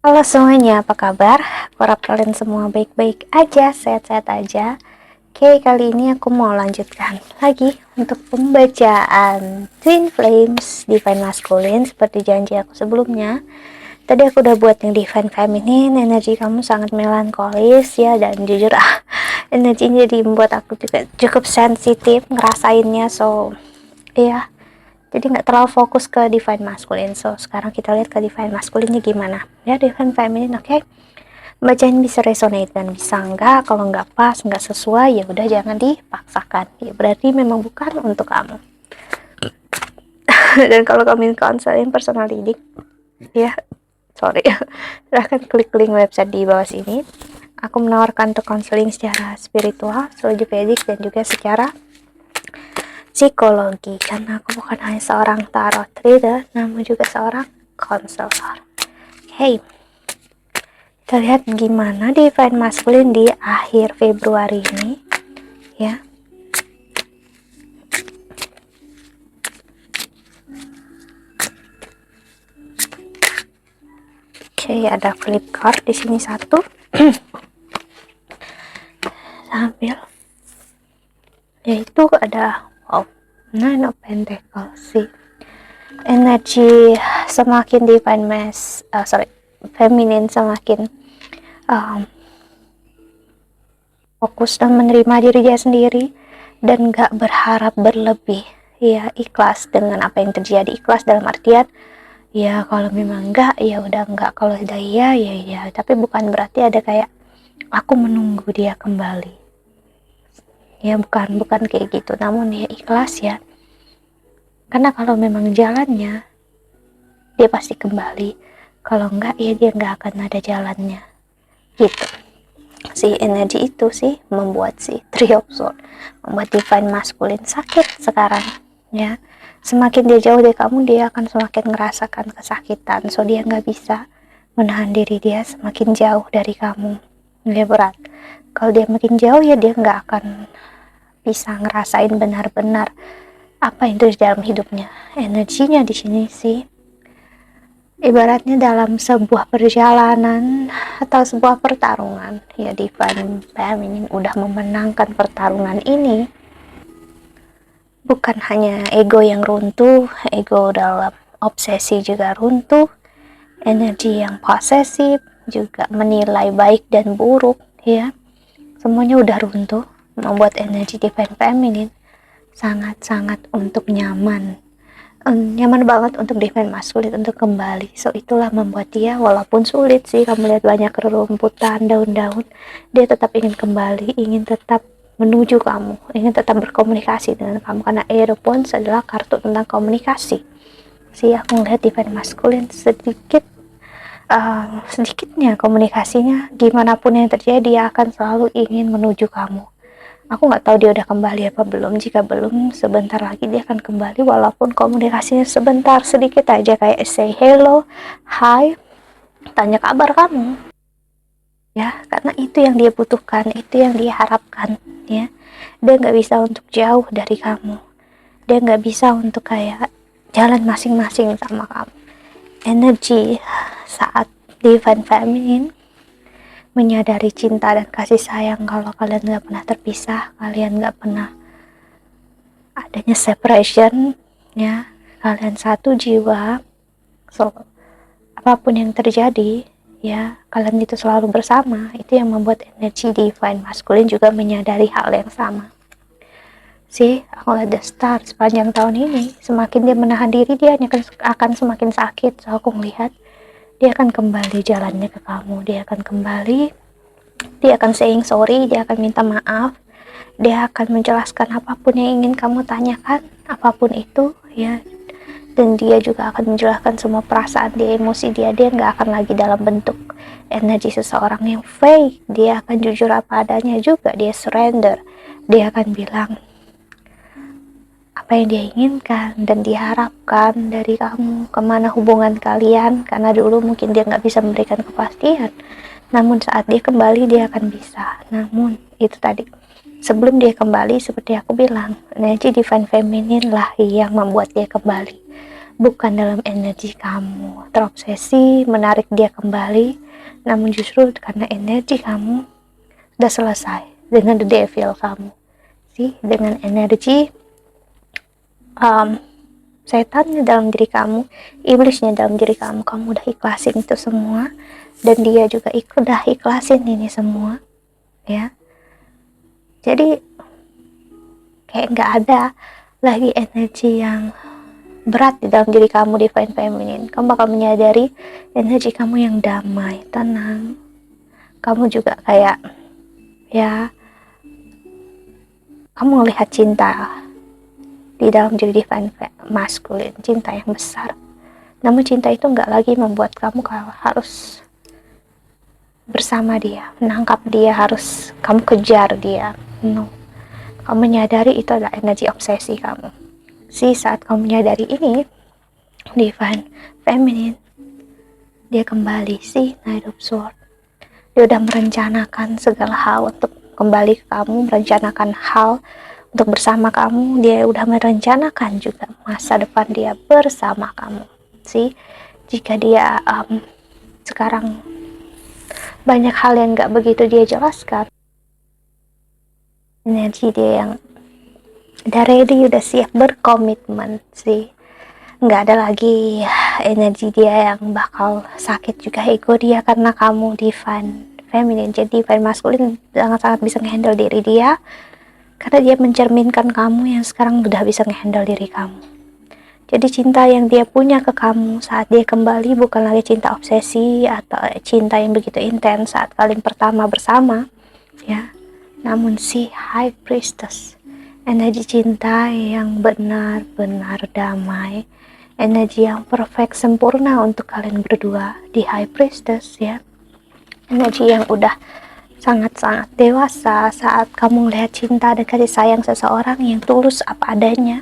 Halo semuanya, apa kabar? Aku harap kalian semua baik-baik aja, sehat-sehat aja. Oke, kali ini aku mau lanjutkan lagi untuk pembacaan Twin Flames Divine Masculine seperti janji aku sebelumnya. Tadi aku udah buat yang Divine Feminine, energi kamu sangat melankolis ya, dan jujur energinya jadi membuat aku juga cukup sensitif ngerasainnya, iya. Jadi nggak terlalu fokus ke Divine Masculine. So, sekarang kita lihat ke Divine Masculine-nya gimana. Ya, Divine Feminine, oke. Bacaan bisa resonate dan bisa enggak. Kalau nggak pas, nggak sesuai, ya udah jangan dipaksakan. Ya, berarti memang bukan untuk kamu. Dan kalau kamu ingin konseling personal reading, ya, sorry, silahkan klik link website di bawah sini. Aku menawarkan untuk konseling secara spiritual, psikologis, dan juga secara psikologi, karena aku bukan hanya seorang tarot reader namun juga seorang konselor. Hey, kita lihat gimana Divine Masculine di akhir Februari ini ya. Oke, ada flip card di sini satu. Sambil yaitu ada Nine of Pentacles sih. Energi semakin Divine Feminine semakin fokus dan menerima diri dia sendiri dan gak berharap berlebih, ya, ikhlas dengan apa yang terjadi. Ikhlas dalam artian ya kalau memang enggak ya udah enggak, kalau udah iya ya iya, tapi bukan berarti ada kayak aku menunggu dia kembali, ya bukan kayak gitu, namun ya ikhlas ya, karena kalau memang jalannya dia pasti kembali, kalau enggak ya dia enggak akan ada jalannya gitu. Si energi itu sih membuat si Three of Swords, membuat Divine Masculine sakit sekarang ya. Semakin dia jauh dari kamu, dia akan semakin merasakan kesakitan. So dia nggak bisa menahan diri, dia semakin jauh dari kamu. Dia berat. Kalau dia makin jauh ya dia nggak akan bisa ngerasain benar-benar apa yang terjadi dalam hidupnya. Energinya di sini sih ibaratnya dalam sebuah perjalanan atau sebuah pertarungan, ya Divine Feminine udah memenangkan pertarungan ini. Bukan hanya ego yang runtuh, ego dalam obsesi juga runtuh, energi yang posesif juga menilai baik dan buruk, ya semuanya udah runtuh, membuat energi Divine Feminine sangat-sangat untuk nyaman banget untuk Divine Masculine untuk kembali. So itulah membuat dia, walaupun sulit sih, kamu lihat banyak rerumputan, daun-daun, dia tetap ingin kembali, ingin tetap menuju kamu, ingin tetap berkomunikasi dengan kamu, karena Aeropods adalah kartu tentang komunikasi. Sih aku ngelihat Divine Masculine sedikitnya komunikasinya, gimana pun yang terjadi dia akan selalu ingin menuju kamu. Aku nggak tahu dia udah kembali apa belum. Jika belum, sebentar lagi dia akan kembali, walaupun komunikasinya sebentar, sedikit aja, kayak say hello, hi, tanya kabar kamu, ya, karena itu yang dia butuhkan, itu yang dia harapkan, ya. Dia nggak bisa untuk jauh dari kamu, dia nggak bisa untuk kayak jalan masing-masing sama kamu. Energi saat Divine Feminine menyadari cinta dan kasih sayang, kalau kalian gak pernah terpisah, kalian gak pernah adanya separation, ya, kalian satu jiwa. So apapun yang terjadi, ya kalian itu selalu bersama. Itu yang membuat energi Divine Masculine juga menyadari hal yang sama. Sih, aku lihat the star sepanjang tahun ini, semakin dia menahan diri, dia akan semakin sakit. So aku melihat dia akan kembali jalannya ke kamu, dia akan kembali, dia akan saying sorry, dia akan minta maaf, dia akan menjelaskan apapun yang ingin kamu tanyakan, apapun itu, ya. Dan dia juga akan menjelaskan semua perasaan dia, emosi dia nggak akan lagi dalam bentuk energi seseorang yang fake. Dia akan jujur apa adanya juga, dia surrender, dia akan bilang apa yang dia inginkan dan diharapkan dari kamu, kemana hubungan kalian, karena dulu mungkin dia nggak bisa memberikan kepastian, namun saat dia kembali dia akan bisa. Namun itu tadi, sebelum dia kembali, seperti aku bilang, energi Divine Feminine lah yang membuat dia kembali, bukan dalam energi kamu terobsesi menarik dia kembali, namun justru karena energi kamu udah selesai dengan the devil kamu sih, dengan energi setannya dalam diri kamu, iblisnya dalam diri kamu. Kamu udah ikhlasin itu semua, dan dia juga udah ikhlasin ini semua, ya. Jadi kayak nggak ada lagi energi yang berat di dalam diri kamu, divine feminine. Kamu bakal menyadari energi kamu yang damai, tenang. Kamu juga kayak, ya, kamu melihat cinta di dalam diri divine masculine, cinta yang besar. Namun cinta itu nggak lagi membuat kamu harus bersama dia, menangkap dia, harus kamu kejar dia. No, kamu menyadari itu adalah energi obsesi kamu. Saat kamu menyadari ini, divine feminine, dia kembali, Knight of Swords. Dia udah merencanakan segala hal untuk kembali ke kamu, merencanakan hal untuk bersama kamu. Dia udah merencanakan juga masa depan dia bersama kamu. Jika dia sekarang banyak hal yang gak begitu dia jelaskan, energi dia yang udah ready, udah siap berkomitmen nggak ada lagi energi dia yang bakal sakit juga ego dia karena kamu divine feminine. Jadi divine masculine sangat-sangat bisa ngehandle diri dia karena dia mencerminkan kamu yang sekarang udah bisa ngehandle diri kamu. Jadi cinta yang dia punya ke kamu saat dia kembali bukan lagi cinta obsesi atau cinta yang begitu intens saat kalian pertama bersama, ya. Namun High Priestess, energi cinta yang benar-benar damai, energi yang perfect, sempurna untuk kalian berdua di High Priestess, ya. Energi yang udah sangat-sangat dewasa saat kamu melihat cinta dan kasih sayang seseorang yang tulus apa adanya.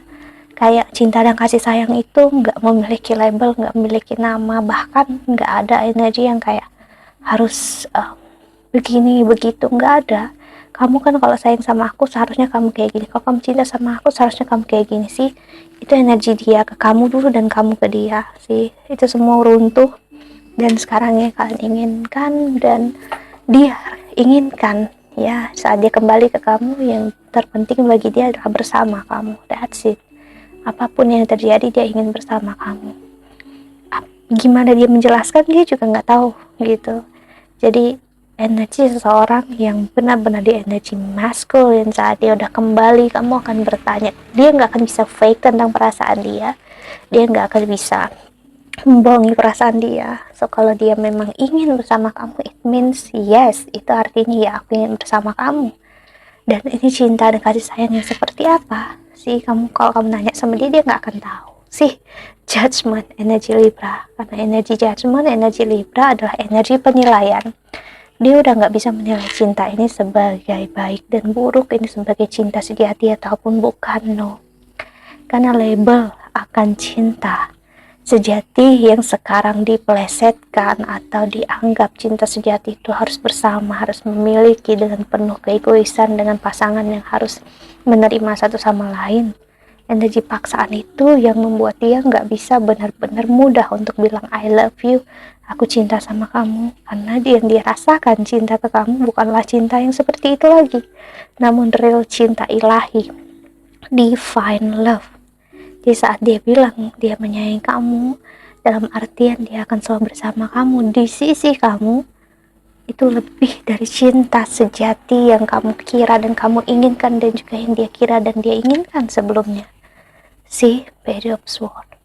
Kayak cinta dan kasih sayang itu nggak memiliki label, nggak memiliki nama, bahkan nggak ada energi yang kayak harus begini begitu, nggak ada. Kamu kan kalau sayang sama aku seharusnya kamu kayak gini, kalau kamu cinta sama aku seharusnya kamu kayak gini itu energi dia ke kamu dulu dan kamu ke dia itu semua runtuh, dan sekarang yang kalian inginkan dan dia inginkan, ya, saat dia kembali ke kamu, yang terpenting bagi dia adalah bersama kamu. That's it. Apapun yang terjadi dia ingin bersama kamu. Gimana dia menjelaskan dia juga nggak tahu gitu. Jadi energi seseorang yang benar-benar di energi masculine saat dia udah kembali, kamu akan bertanya, dia nggak akan bisa fake tentang perasaan dia nggak akan bisa membohongi perasaan dia. So kalau dia memang ingin bersama kamu, it means yes, itu artinya ya aku ingin bersama kamu. Dan ini cinta dan kasih sayang yang seperti apa kamu, kalau kamu nanya sama dia nggak akan tahu judgment, energi Libra. Karena energi judgment, energi Libra adalah energi penilaian. Dia udah nggak bisa menilai cinta ini sebagai baik dan buruk, ini sebagai cinta sejati ataupun bukan, no. Karena label akan cinta sejati yang sekarang dipelesetkan atau dianggap cinta sejati itu harus bersama, harus memiliki dengan penuh keegoisan dengan pasangan yang harus menerima satu sama lain. Energi paksaan itu yang membuat dia nggak bisa benar-benar mudah untuk bilang I love you, aku cinta sama kamu, karena yang dia rasakan cinta ke kamu bukanlah cinta yang seperti itu lagi, namun real cinta ilahi, divine love. Di saat dia bilang dia menyayangi kamu, dalam artian dia akan selalu bersama kamu, di sisi kamu, itu lebih dari cinta sejati yang kamu kira dan kamu inginkan, dan juga yang dia kira dan dia inginkan sebelumnya. Page of Swords.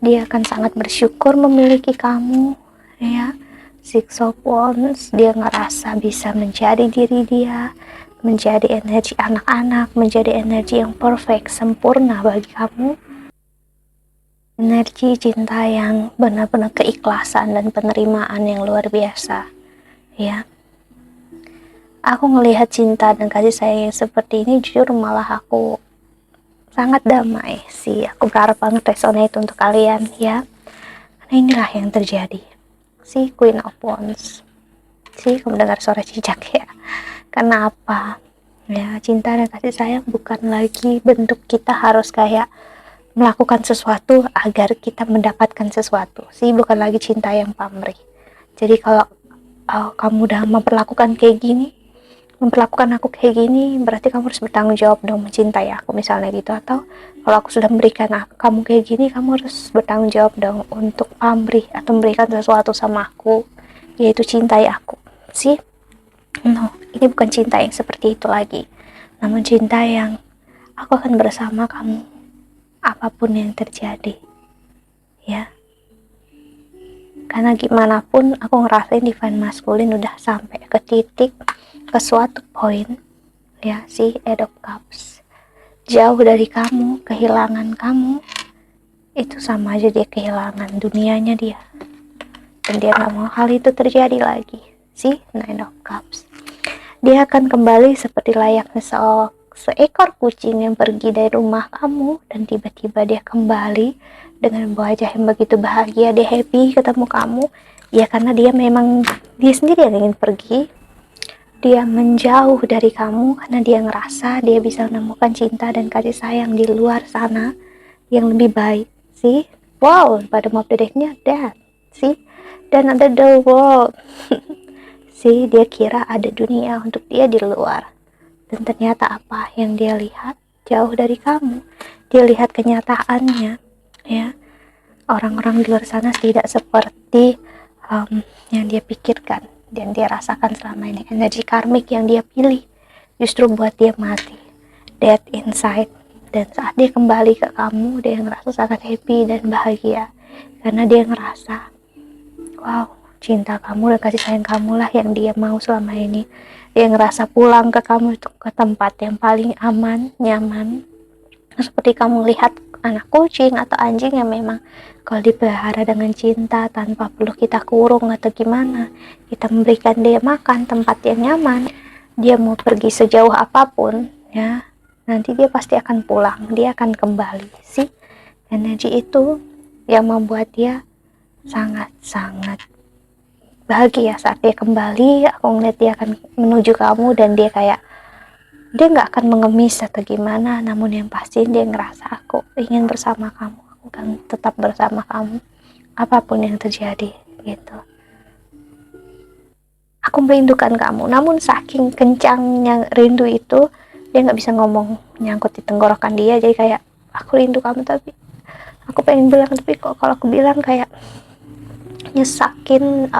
Dia akan sangat bersyukur memiliki kamu, ya. Six of Wands, dia ngerasa bisa menjadi diri dia, menjadi energi anak-anak, menjadi energi yang perfect, sempurna bagi kamu. Energi cinta yang benar-benar keikhlasan dan penerimaan yang luar biasa, ya. Aku ngelihat cinta dan kasih sayang yang seperti ini, jujur malah aku sangat damai Aku berharap banget resonate untuk kalian, ya. Karena inilah yang terjadi. Queen of Wands. Kamu dengar suara cicak, ya. Karena apa? Ya, cinta dan kasih sayang bukan lagi bentuk kita harus kayak melakukan sesuatu agar kita mendapatkan sesuatu sih, bukan lagi cinta yang pamrih. Jadi kalau kamu udah memperlakukan aku kayak gini, berarti kamu harus bertanggung jawab dong mencintai aku, misalnya gitu. Atau kalau aku sudah memberikan kamu kayak gini, kamu harus bertanggung jawab dong untuk pamrih atau memberikan sesuatu sama aku, yaitu cintai aku sih. No, ini bukan cinta yang seperti itu lagi, namun cinta yang aku akan bersama kamu apapun yang terjadi, ya. Karena gimana pun aku ngerasain divine masculine udah sampai ke titik, ke suatu poin, ya, si Eight of Cups jauh dari kamu, kehilangan kamu itu sama aja dia kehilangan dunianya dia, dan dia gak mau hal itu terjadi lagi. Si Nine of Cups, dia akan kembali seperti layaknya seekor kucing yang pergi dari rumah kamu, dan tiba-tiba dia kembali dengan wajah yang begitu bahagia. Dia happy ketemu kamu, ya, karena dia memang dia sendiri yang ingin pergi. Dia menjauh dari kamu karena dia ngerasa dia bisa menemukan cinta dan kasih sayang di luar sana yang lebih baik. See? Wow, pada mau decknya that. See? Dan ada the world. See, dia kira ada dunia untuk dia di luar. Dan ternyata apa yang dia lihat jauh dari kamu. Dia lihat kenyataannya, ya. Orang-orang di luar sana tidak seperti yang dia pikirkan dan dia rasakan selama ini. Energi karmik yang dia pilih justru buat dia mati, dead inside. Dan saat dia kembali ke kamu, dia ngerasa sangat happy dan bahagia karena dia ngerasa, wow, cinta kamu dan kasih sayang kamu lah yang dia mau selama ini. Dia ngerasa pulang ke kamu itu ke tempat yang paling aman, nyaman, seperti kamu lihat anak kucing atau anjing yang memang kalau dipelihara dengan cinta tanpa perlu kita kurung atau gimana, kita memberikan dia makan, tempat yang nyaman, dia mau pergi sejauh apapun, ya, nanti dia pasti akan pulang, dia akan kembali. Sih, energi itu yang membuat dia sangat-sangat bahagia saat dia kembali. Aku ngeliat dia akan menuju kamu dan dia kayak dia nggak akan mengemis atau gimana, namun yang pasti dia ngerasa aku ingin bersama kamu, aku akan tetap bersama kamu apapun yang terjadi gitu. Aku merindukan kamu, namun saking kencangnya rindu itu dia nggak bisa ngomong, nyangkut di tenggorokan dia. Jadi kayak aku rindu kamu tapi aku pengen bilang, tapi kok kalau aku bilang kayak nyesakin,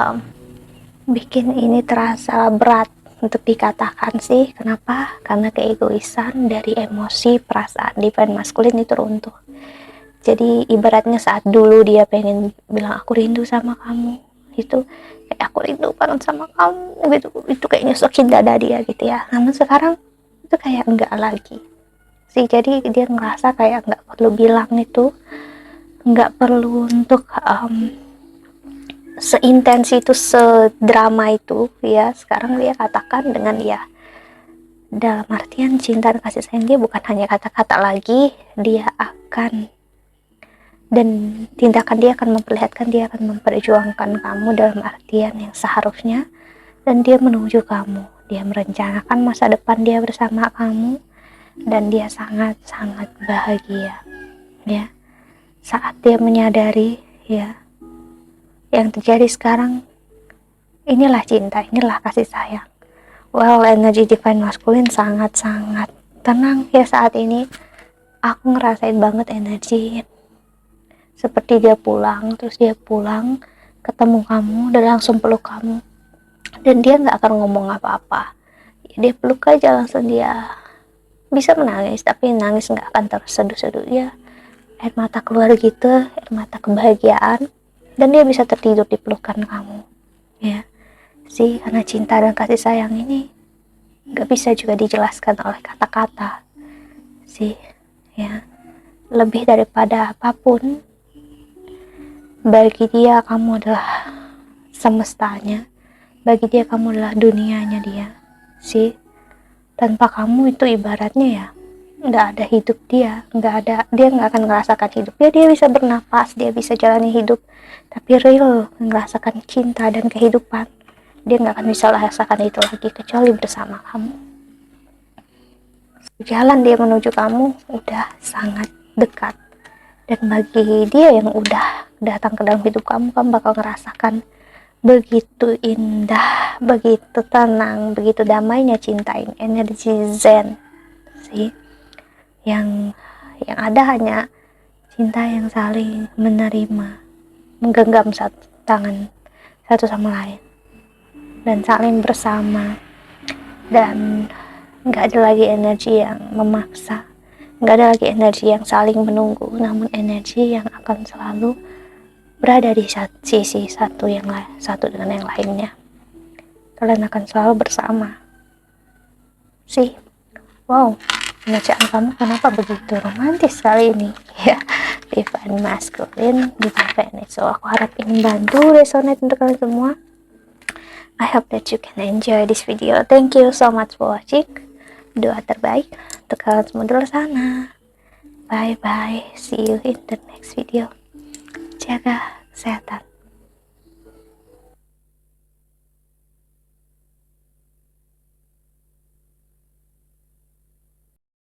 bikin ini terasa berat untuk dikatakan sih. Kenapa? Karena keegoisan dari emosi perasaan divine masculine itu runtuh. Jadi ibaratnya saat dulu dia pengen bilang aku rindu sama kamu, itu kayak aku rindu banget sama kamu gitu, itu kayak nyesokin dada dia gitu ya. Namun sekarang itu kayak enggak lagi sih. Jadi dia ngerasa kayak enggak perlu bilang itu, enggak perlu untuk seintens itu, sedrama itu, ya. Sekarang dia katakan dengan ya dalam artian cinta dan kasih sayang dia bukan hanya kata-kata lagi, dia akan, dan tindakan dia akan memperlihatkan, dia akan memperjuangkan kamu dalam artian yang seharusnya, dan dia menuju kamu, dia merencanakan masa depan dia bersama kamu, dan dia sangat-sangat bahagia, ya, saat dia menyadari, ya, yang terjadi sekarang inilah cinta, inilah kasih sayang. Well, energi divine masculine sangat-sangat tenang ya saat ini. Aku ngerasain banget energi seperti dia pulang, terus dia pulang ketemu kamu dan langsung peluk kamu, dan dia nggak akan ngomong apa-apa, dia peluk aja langsung. Dia bisa menangis tapi nangis nggak akan terseduh-seduh, ya, air mata keluar gitu, air mata kebahagiaan, dan dia bisa tertidur di pelukan kamu, ya sih. Karena cinta dan kasih sayang ini nggak bisa juga dijelaskan oleh kata-kata sih, ya. Lebih daripada apapun, bagi dia kamu adalah semestanya, bagi dia kamu adalah dunianya dia sih. Tanpa kamu itu ibaratnya ya nggak ada hidup dia, dia nggak akan merasakan hidup dia bisa bernapas, dia bisa jalani hidup, tapi real merasakan cinta dan kehidupan, dia nggak akan bisa merasakan itu lagi kecuali bersama kamu. Jalan dia menuju kamu udah sangat dekat, Dan bagi dia yang udah datang ke dalam hidup kamu, kamu bakal ngerasakan begitu indah, begitu tenang, begitu damainya cinta ini, energi zen sih. Yang ada hanya cinta yang saling menerima, menggenggam satu tangan satu sama lain, dan saling bersama. Dan nggak ada lagi energi yang memaksa, nggak ada lagi energi yang saling menunggu, namun energi yang akan selalu berada di sisi satu dengan yang lainnya. Kalian akan selalu bersama sih. Wow, pembacaan kamu kenapa begitu romantis kali ini ya. Divine Masculine, Divine Feminine. So aku harap ini bantu resonate untuk kalian semua. I hope that you can enjoy this video. Thank you so much for watching. Doa terbaik untuk kalian semua di luar sana. Bye bye, see you in the next video. Jaga kesehatan.